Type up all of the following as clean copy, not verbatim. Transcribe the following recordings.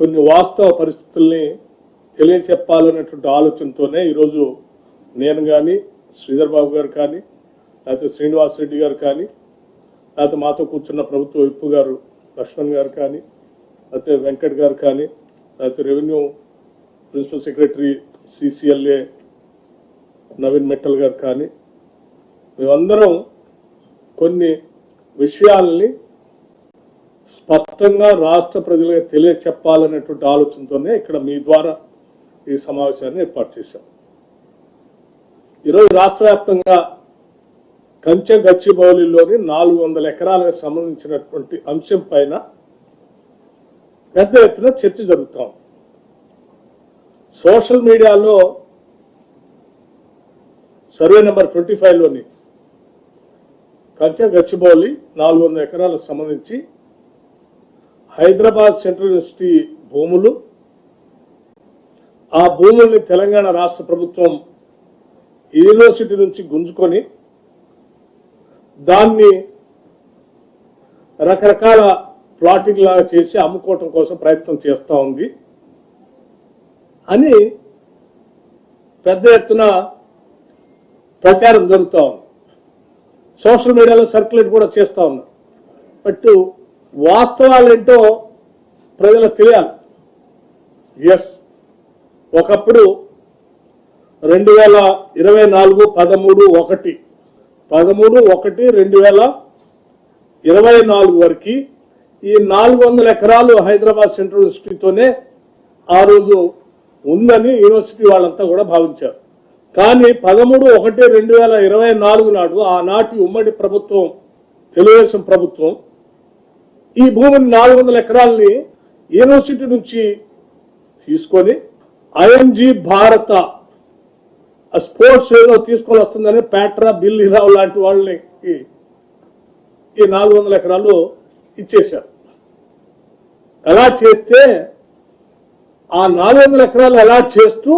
కొన్ని వాస్తవ పరిస్థితుల్ని తెలియచెప్పాలనేటువంటి ఆలోచనతోనే ఈరోజు నేను కానీ శ్రీధర్ బాబు గారు కానీ లేకపోతే శ్రీనివాస్ రెడ్డి గారు కానీ లేకపోతే మాతో కూర్చున్న ప్రభుత్వ విప్పు గారు లక్ష్మణ్ గారు కానీ లేకపోతే వెంకట్ గారు కానీ లేకపోతే revenue principal secretary CCLA Naveen Mittal గారు కానీ మేమందరం కొన్ని విషయాల్ని స్పష్టంగా రాష్ట్ర ప్రజలకు తెలియచెప్పాలనేటువంటి ఆలోచనతోనే ఇక్కడ మీ ద్వారా ఈ సమావేశాన్ని ఏర్పాటు చేశాం. ఈరోజు రాష్ట్ర వ్యాప్తంగా కంచె గచ్చిబౌలిలోని 400 ఎకరాలకు సంబంధించినటువంటి అంశం పైన పెద్ద ఎత్తున చర్చ జరుగుతాం. సోషల్ మీడియాలో సర్వే నెంబర్ 25లోని కంచె గచ్చిబౌలి 400 ఎకరాలకు సంబంధించి హైదరాబాద్ సెంట్రల్ యూనివర్సిటీ భూములు, ఆ భూముల్ని తెలంగాణ రాష్ట్ర ప్రభుత్వం యూనివర్సిటీ నుంచి గుంజుకొని దాన్ని రకరకాల ప్లాటింగ్ లాగా చేసి అమ్ముకోవటం కోసం ప్రయత్నం చేస్తూ ఉంది అని పెద్ద ఎత్తున ప్రచారం జరుగుతూ ఉంది. సోషల్ మీడియాలో సర్క్యులేట్ కూడా చేస్తూ ఉన్నారు. బట్ వాస్తవాలు ఏంటో ప్రజలకు తెలియాలి. ఎస్, ఒకప్పుడు 2024 13/1/2024 వరకు ఈ 400 ఎకరాలు హైదరాబాద్ సెంట్రల్ యూనివర్సిటీతోనే ఆ రోజు ఉందని యూనివర్సిటీ వాళ్ళంతా కూడా భావించారు. కానీ 13/1/2024 నాడు ఆనాటి ఉమ్మడి ప్రభుత్వం తెలుగుదేశం ప్రభుత్వం ఈ భూమిని 400 ఎకరాలని యూనివర్సిటీ నుంచి తీసుకొని ఐఎన్జీ భారత స్పోర్ట్స్ ఏదో తీసుకొని వస్తుందని ప్యాట్రా బిల్లీరావు లాంటి వాళ్ళని ఈ 400 ఎకరాలు ఇచ్చేశారు. అలాట్ చేస్తే ఆ 400 ఎకరాలు అలాట్ చేస్తూ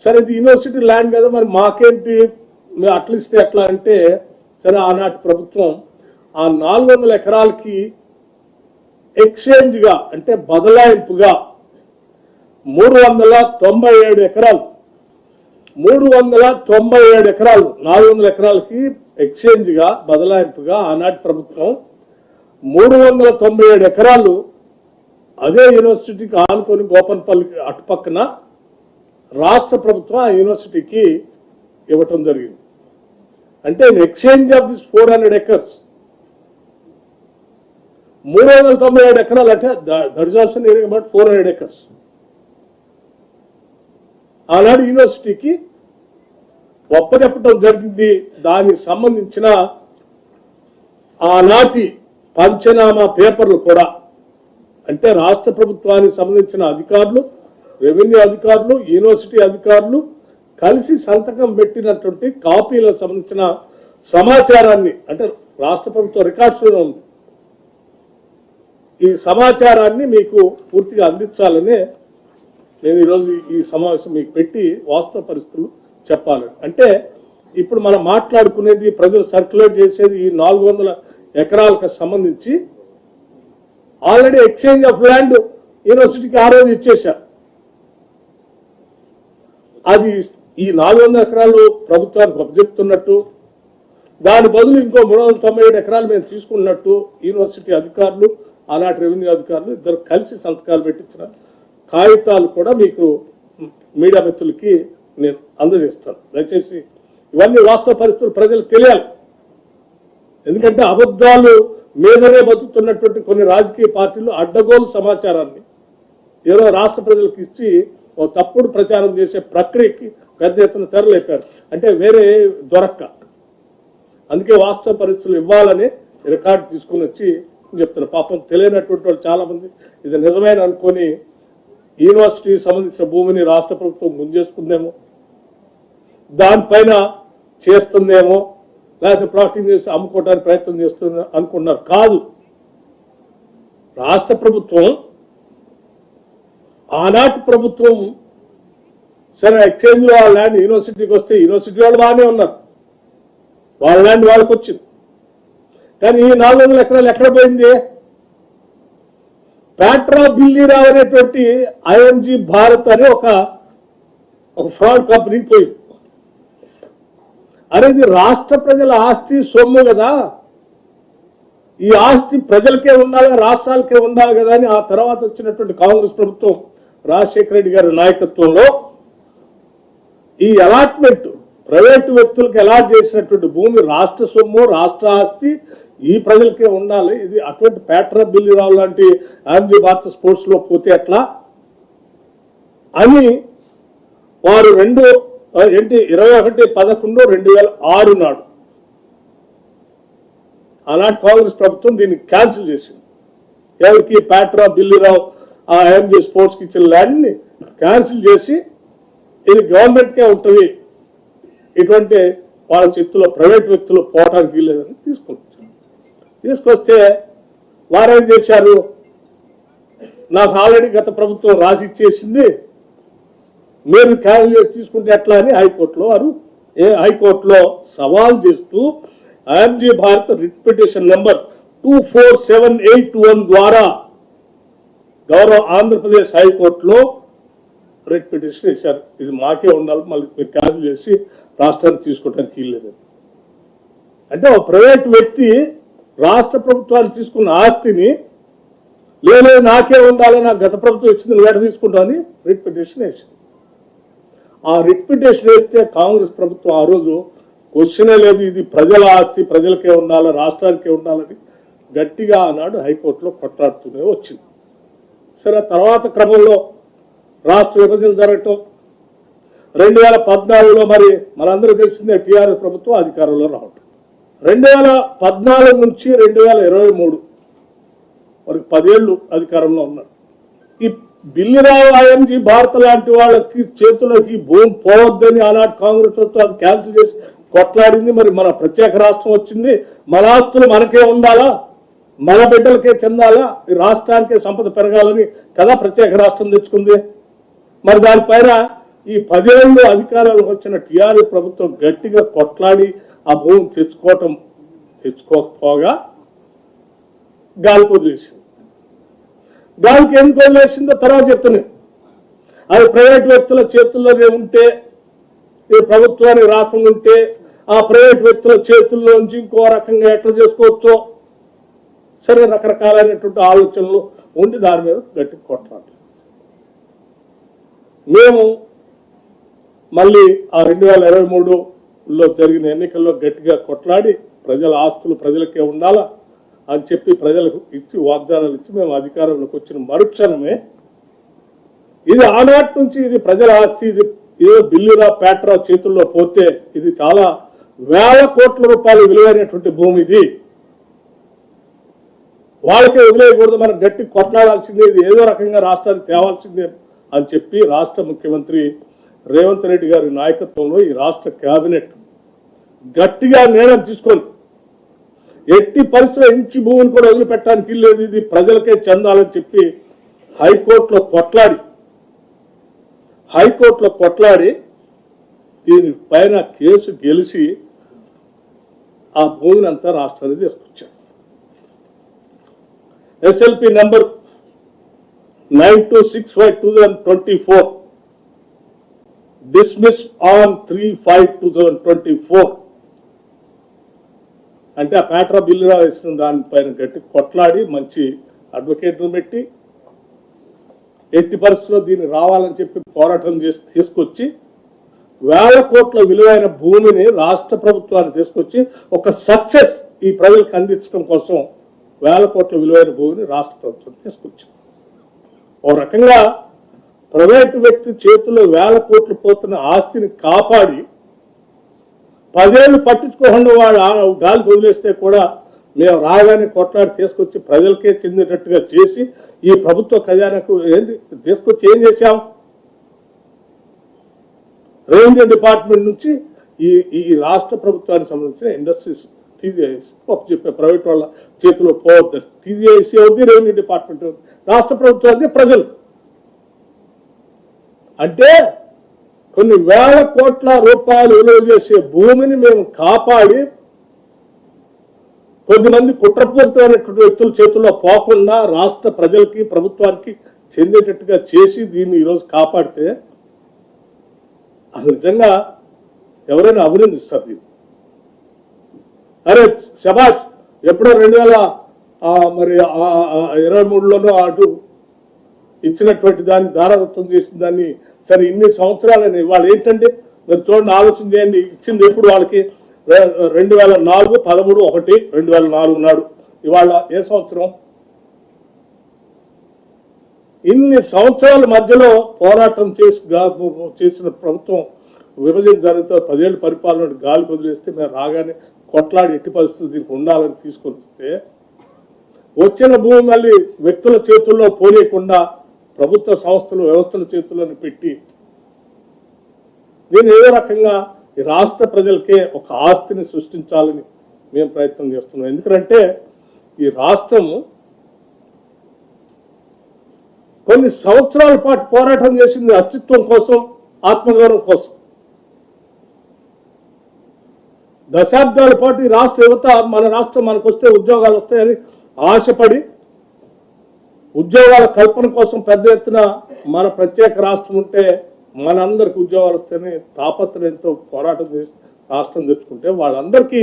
సరే ఇది యూనివర్సిటీ ల్యాండ్ కదా మరి మాకేంటి అట్లీస్ట్ ఎట్లా అంటే సరే ఆనాటి ప్రభుత్వం ఆ 400 ఎకరాలకి ఎక్స్చేంజ్గా అంటే బదలాయింపుగా 397 ఎకరాలు 400 ఎకరాలకి ఎక్స్చేంజ్గా బదలాయింపుగా ఆనాటి ప్రభుత్వం 397 ఎకరాలు అదే యూనివర్సిటీకి ఆనుకొని గోపన్పల్లికి అటుపక్కన రాష్ట్ర ప్రభుత్వం ఆ యూనివర్సిటీకి ఇవ్వటం జరిగింది. అంటే ఎక్స్చేంజ్ ఆఫ్ దిస్ 400 ఎకర్స్ 397 ఎకరాలు అంటే that is also nearing about 400 acres ఆనాడు యూనివర్సిటీకి ఒప్పచెప్పటం జరిగింది. దానికి సంబంధించిన ఆనాటి పంచనామా పేపర్లు కూడా అంటే రాష్ట్ర ప్రభుత్వానికి సంబంధించిన అధికారులు, రెవెన్యూ అధికారులు, యూనివర్సిటీ అధికారులు కలిసి సంతకం పెట్టినటువంటి కాపీలకు సంబంధించిన సమాచారాన్ని అంటే రాష్ట్ర ప్రభుత్వ రికార్డ్స్లో ఉంది. ఈ సమాచారాన్ని మీకు పూర్తిగా అందించాలనే నేను ఈరోజు ఈ సమావేశం మీకు పెట్టి వాస్తవ పరిస్థితులు చెప్పాలి. అంటే ఇప్పుడు మనం మాట్లాడుకునేది ప్రజలు సర్క్యులేట్ చేసేది ఈ 400 ఎకరాలకు సంబంధించి ఆల్రెడీ ఎక్స్చేంజ్ ఆఫ్ ల్యాండ్ యూనివర్సిటీకి ఆ రోజు ఇచ్చేశారు. అది ఈ 400 ఎకరాలు ప్రభుత్వానికి అప్పచెప్తున్నట్టు దాని బదులు ఇంకో 397 ఎకరాలు మేము తీసుకున్నట్టు యూనివర్సిటీ అధికారులు ఆనాటి రెవెన్యూ అధికారులు ఇద్దరు కలిసి సంతకాలు పెట్టించిన కాగితాలు కూడా మీకు మీడియా మిత్రులకి నేను అందజేస్తాను. దయచేసి ఇవన్నీ వాస్తవ పరిస్థితులు ప్రజలకు తెలియాలి. ఎందుకంటే అబద్ధాలు మీదనే బతుకుతున్నటువంటి కొన్ని రాజకీయ పార్టీలు అడ్డగోలు సమాచారాన్ని ఏదో రాష్ట్ర ప్రజలకు ఇచ్చి ఓ తప్పుడు ప్రచారం చేసే ప్రక్రియకి పెద్ద ఎత్తున తెరలేపారు. అంటే వేరే దొరక్క అందుకే వాస్తవ పరిస్థితులు ఇవ్వాలని రికార్డు తీసుకుని వచ్చి చెప్తున్నారు. పాపం తెలియనటువంటి వాళ్ళు చాలా మంది ఇది నిజమైన అనుకొని యూనివర్సిటీకి సంబంధించిన భూమిని రాష్ట్ర ప్రభుత్వం గుంజేసుకుందేమో, దానిపైన చేస్తుందేమో, లేకపోతే ప్లాటింగ్ చేసి అమ్ముకోవడానికి ప్రయత్నం చేస్తుంది అనుకున్నారు. కాదు, రాష్ట్ర ప్రభుత్వం ఆనాటి ప్రభుత్వం సరే ఎక్స్చేంజ్లో ఆ ల్యాండ్ యూనివర్సిటీకి వస్తే యూనివర్సిటీ వాళ్ళు బాగానే ఉన్నారు, వాళ్ళ ల్యాండ్ వాళ్ళకి వచ్చింది. కానీ ఈ 400 ఎకరాలు ఎక్కడ పోయింది? ప్యాట్రా బిల్లీరావు అనేటువంటి ఐఎంజీ భారత్ అనే ఒక ఫ్రాడ్ కంపెనీకి పోయింది. అనేది రాష్ట్ర ప్రజల ఆస్తి సొమ్ము కదా, ఈ ఆస్తి ప్రజలకే ఉండాలి, రాష్ట్రాలకే ఉండాలి కదా అని ఆ తర్వాత వచ్చినటువంటి కాంగ్రెస్ ప్రభుత్వం రాజశేఖర రెడ్డి గారి నాయకత్వంలో ఈ అలాట్మెంట్ ప్రైవేటు వ్యక్తులకు అలాట్ చేసినటువంటి భూమి రాష్ట్ర సొమ్ము, రాష్ట్ర ఆస్తి, ఈ ప్రజలకే ఉండాలి. ఇది అటువంటి ప్యాట్రా బిల్లీరావు లాంటి ఐఎంజీ భారత్ స్పోర్ట్స్ లో పోతే ఎట్లా అని వారు 21/11/2006 నాడు ఆనాటి కాంగ్రెస్ ప్రభుత్వం దీన్ని క్యాన్సిల్ చేసింది. ఎవరికి? ప్యాట్రా బిల్లీరావు ఆ ఐఎంజీ స్పోర్ట్స్ కి ఇచ్చిన ల్యాండ్ ని క్యాన్సిల్ చేసి ఇది గవర్నమెంట్కే ఉంటుంది, ఇటువంటి వాళ్ళ చేతిలో ప్రైవేట్ వ్యక్తులు పోవటానికి వీల్లేదని తీసుకొస్తే వారేం చేశారు? నాకు ఆల్రెడీ గత ప్రభుత్వం రాసి ఇచ్చేసింది, మీరు క్యాన్సిల్ చేసి తీసుకుంటే ఎట్లా అని హైకోర్టులో సవాల్ చేస్తూ IMG Bharat writ petition number 24781 ద్వారా గౌరవ ఆంధ్రప్రదేశ్ హైకోర్టులో రిట్ పిటిషన్ వేశారు. ఇది మాకే ఉండాలి, మళ్ళీ మీరు క్యాన్సిల్ చేసి రాష్ట్రాన్ని తీసుకోవడానికి వీల్లేదని. అంటే ఒక ప్రైవేట్ వ్యక్తి రాష్ట్ర ప్రభుత్వాలు తీసుకున్న ఆస్తిని లేదు నాకే ఉండాలి, నాకు గత ప్రభుత్వం ఇచ్చింది వేట తీసుకుంటామని రిట్ పిటిషన్ వేసింది. ఆ రిట్ పిటిషన్ వేస్తే కాంగ్రెస్ ప్రభుత్వం ఆ రోజు క్వశ్చనే లేదు, ఇది ప్రజల ఆస్తి, ప్రజలకే ఉండాలి, రాష్ట్రానికే ఉండాలని గట్టిగా ఆనాడు హైకోర్టులో కొట్లాడుతూనే వచ్చింది. సరే, తర్వాత క్రమంలో రాష్ట్ర విభజన జరగటం 2014లో మరి మనందరూ తెలిసిందే టీఆర్ఎస్ ప్రభుత్వం అధికారంలో రావటం. 2014 నుంచి 2023 వరకు 10 ఏళ్ళు అధికారంలో ఉన్నారు. ఈ బిల్లీరావు ఐఎంజీ భారత్ లాంటి వాళ్ళకి చేతులకి భూమి పోవద్దని ఆనాటి కాంగ్రెస్ ప్రభుత్వం అది క్యాన్సిల్ చేసి కొట్లాడింది. మరి మన ప్రత్యేక రాష్ట్రం వచ్చింది, మన ఆస్తులు మనకే ఉండాలా, మన బిడ్డలకే చెందాలా, ఈ రాష్ట్రానికే సంపద పెరగాలని కదా ప్రత్యేక రాష్ట్రం తెచ్చుకుంది. మరి దానిపైన ఈ 10 ఏళ్ళు అధికారంలోకి వచ్చిన టీఆర్ఎస్ ప్రభుత్వం గట్టిగా కొట్లాడి ఆ భూమి తెచ్చుకోకపోగా గాలికి వదిలేసింది. గాలికి ఎందుకు వదిలేసిందో తర్వాత చెప్తున్నాయి. అది ప్రైవేట్ వ్యక్తుల చేతుల్లోనే ఉంటే, ఈ ప్రభుత్వానికి రాకుండా ఉంటే ఆ ప్రైవేట్ వ్యక్తుల చేతుల్లో నుంచి ఇంకో రకంగా ఎట్లా చేసుకోవచ్చో సరే రకరకాలైనటువంటి ఆలోచనలు ఉండి దాని మీద గట్టి కొట్లాడాలి. మేము మళ్ళీ ఆ 2023లో జరిగిన ఎన్నికల్లో గట్టిగా కొట్లాడి ప్రజల ఆస్తులు ప్రజలకే ఉండాలా అని చెప్పి ప్రజలకు ఇచ్చి వాగ్దానాలు ఇచ్చి మేము అధికారంలోకి వచ్చిన మరుక్షణమే ఇది ఆనాటి నుంచి ఇది ప్రజల ఆస్తి, ఇది ఏదో బిల్లీరావు ప్యాట్రా చేతుల్లో పోతే ఇది చాలా వేల కోట్ల రూపాయలు విలువైనటువంటి భూమి, ఇది వాళ్ళకే వదిలేయకూడదు, మనం గట్టి కొట్లాడాల్సిందే, ఇది ఏదో రకంగా రాష్ట్రానికి తేవాల్సిందే అని చెప్పి రాష్ట్ర ముఖ్యమంత్రి రేవంత్ రెడ్డి గారి నాయకత్వంలో ఈ రాష్ట్ర కేబినెట్ గట్టిగా నిర్ణయం తీసుకొని ఎట్టి పరిస్థితుల్లో ఇంచి భూమిని కూడా వదిలిపెట్టడానికి లేదు, ఇది ప్రజలకే చెందాలని చెప్పి హైకోర్టులో కొట్లాడి దీని పైన కేసు గెలిచి ఆ భూమిని అంతా రాష్ట్రానికి తీసుకొచ్చారు. SLP నెంబర్ 9265/2024 dismissed on 3/5/2024 అంటే ఆ ప్యాట్రా బిల్లీరావు వేసిన దానిపైన గట్టి కొట్లాడి మంచి అడ్వకేట్ను పెట్టి ఎట్టి పరిస్థితుల్లో దీన్ని రావాలని చెప్పి పోరాటం చేసి తీసుకొచ్చి వేల కోట్ల విలువైన భూమిని రాష్ట్ర ప్రభుత్వాన్ని తీసుకొచ్చి ఒక సక్సెస్ ఈ ప్రజలకు అందించడం కోసం వేల కోట్ల విలువైన భూమిని రాష్ట్ర ప్రభుత్వం తీసుకొచ్చింది. ఓ రకంగా ప్రైవేటు వ్యక్తి చేతుల్లో వేల కోట్లు పోతున్న ఆస్తిని కాపాడి 10 ఏళ్ళు పట్టించుకోకుండా వాళ్ళు గాలి వదిలేస్తే కూడా మేము రాగానే కొట్లాడి తీసుకొచ్చి ప్రజలకే చెందేటట్టుగా చేసి ఈ ప్రభుత్వ ఖజానాకు తీసుకొచ్చి ఏం చేశాం? రెవెన్యూ డిపార్ట్మెంట్ నుంచి ఈ రాష్ట్ర ప్రభుత్వానికి సంబంధించిన ఇండస్ట్రీస్ తీసేసి చెప్పే ప్రైవేట్ వాళ్ళ చేతిలో పోవద్దని తీసేసి అవుద్ది రెవెన్యూ డిపార్ట్మెంట్, రాష్ట్ర ప్రభుత్వానికి ప్రజలు. అంటే కొన్ని వేల కోట్ల రూపాయలు విలువ చేసే భూమిని మేము కాపాడి కొద్దిమంది కుట్రపూరితమైనటువంటి వ్యక్తుల చేతుల్లో పోకుండా రాష్ట్ర ప్రజలకి ప్రభుత్వానికి చెందేటట్టుగా చేసి దీన్ని ఈరోజు కాపాడితే అసలు నిజంగా ఎవరైనా అభినందిస్తారు దీన్ని. అరే శబాష్, ఎప్పుడో 2023లోనో అటు ఇచ్చినటువంటి దాన్ని దారాదత్తం చేసిన దాన్ని సరే ఇన్ని సంవత్సరాలని వాళ్ళు ఏంటంటే మీరు చూడండి, ఆలోచన చేయండి. ఇచ్చింది ఎప్పుడు వాళ్ళకి 2004 13 1 2004 నాడు. ఇవాళ ఏ సంవత్సరం? ఇన్ని సంవత్సరాల మధ్యలో పోరాటం చేసిన ప్రభుత్వం విభజన జరిగితే 10 ఏళ్ళు పరిపాలన గాలి వదిలేస్తే మేము రాగానే కొట్లాడి ఎట్టి పరిస్థితులు దీనికి ఉండాలని తీసుకొని వస్తే వచ్చిన భూమి మళ్ళీ వ్యక్తుల చేతుల్లో పోనీయకుండా ప్రభుత్వ సంస్థలు వ్యవస్థల చేతుల్లోని పెట్టి దీన్ని ఏదో రకంగా ఈ రాష్ట్ర ప్రజలకే ఒక ఆస్తిని సృష్టించాలని మేము ప్రయత్నం చేస్తున్నాం. ఎందుకంటే ఈ రాష్ట్రము కొన్ని సంవత్సరాల పాటు పోరాటం చేసింది అస్తిత్వం కోసం, ఆత్మగౌరవం కోసం. దశాబ్దాల పాటు ఈ రాష్ట్ర యువత మన రాష్ట్రం మనకు వస్తే ఉద్యోగాలు వస్తాయని ఆశపడి ఉద్యోగాల కల్పన కోసం పెద్ద ఎత్తున మన ప్రత్యేక రాష్ట్రం ఉంటే మనందరికి ఉద్యోగాలు వస్తాయని తాపత్రయంతో పోరాటం చేసి రాష్ట్రం తెచ్చుకుంటే వాళ్ళందరికీ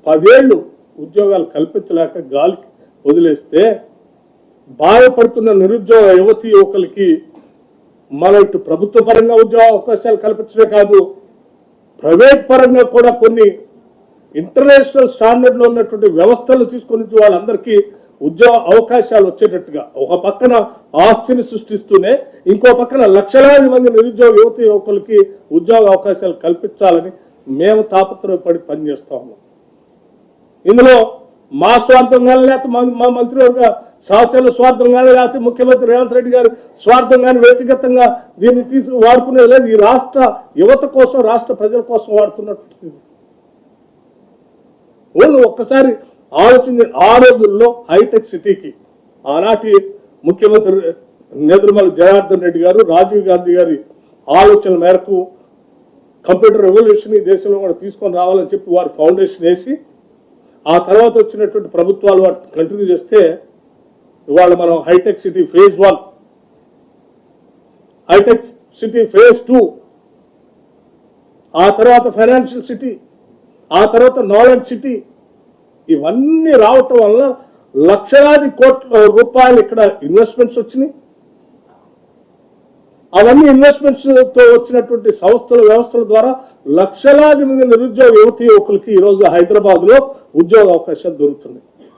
10 ఏళ్ళు ఉద్యోగాలు కల్పించలేక గాలికి వదిలేస్తే బాధపడుతున్న నిరుద్యోగ యువతీ యువకులకి మన ఇటు ప్రభుత్వ పరంగా ఉద్యోగ అవకాశాలు కల్పించడమే కాదు, ప్రైవేట్ పరంగా కూడా కొన్ని ఇంటర్నేషనల్ స్టాండర్డ్లో ఉన్నటువంటి వ్యవస్థలు తీసుకొని వాళ్ళందరికీ ఉద్యోగ అవకాశాలు వచ్చేటట్టుగా ఒక పక్కన ఆస్తిని సృష్టిస్తూనే ఇంకో పక్కన లక్షలాది మంది నిరుద్యోగ యువతీ యువకులకి ఉద్యోగ అవకాశాలు కల్పించాలని మేము తాపత్రయపడి పనిచేస్తా ఉన్నాం. ఇందులో మా స్వార్థంగానే లేకపోతే మా మంత్రివర్గ సహచరుల స్వార్థంగానే లేకపోతే ముఖ్యమంత్రి రేవంత్ రెడ్డి గారు స్వార్థంగానే వ్యక్తిగతంగా దీన్ని వాడుకునేది లేదు. ఈ రాష్ట్ర యువత కోసం, రాష్ట్ర ప్రజల కోసం వాడుతున్నట్టు వాళ్ళు ఒక్కసారి ఆలోచన. ఆ రోజుల్లో హైటెక్ సిటీకి ఆనాటి ముఖ్యమంత్రి నేదురుమల జనార్దన్ రెడ్డి గారు, రాజీవ్ గాంధీ గారి ఆలోచన మేరకు కంప్యూటర్ రెవల్యూషన్ ఈ దేశంలో కూడా తీసుకొని రావాలని చెప్పి వారు ఫౌండేషన్ వేసి ఆ తర్వాత వచ్చినటువంటి ప్రభుత్వాలు వాటి కంటిన్యూ చేస్తే ఇవాళ మనం హైటెక్ సిటీ ఫేజ్ 1, హైటెక్ సిటీ ఫేజ్ 2, ఆ తర్వాత ఫైనాన్షియల్ సిటీ, ఆ తర్వాత నాలెడ్జ్ సిటీ, ఇవన్నీ రావటం వల్ల లక్షలాది కోట్ల రూపాయలు ఇక్కడ ఇన్వెస్ట్మెంట్స్ వచ్చినాయి. అవన్నీ ఇన్వెస్ట్మెంట్స్ తో వచ్చినటువంటి సంస్థల వ్యవస్థల ద్వారా లక్షలాది మంది నిరుద్యోగ యువతీ యువకులకి ఈరోజు హైదరాబాద్ లో ఉద్యోగ అవకాశాలు దొరుకుతున్నాయి.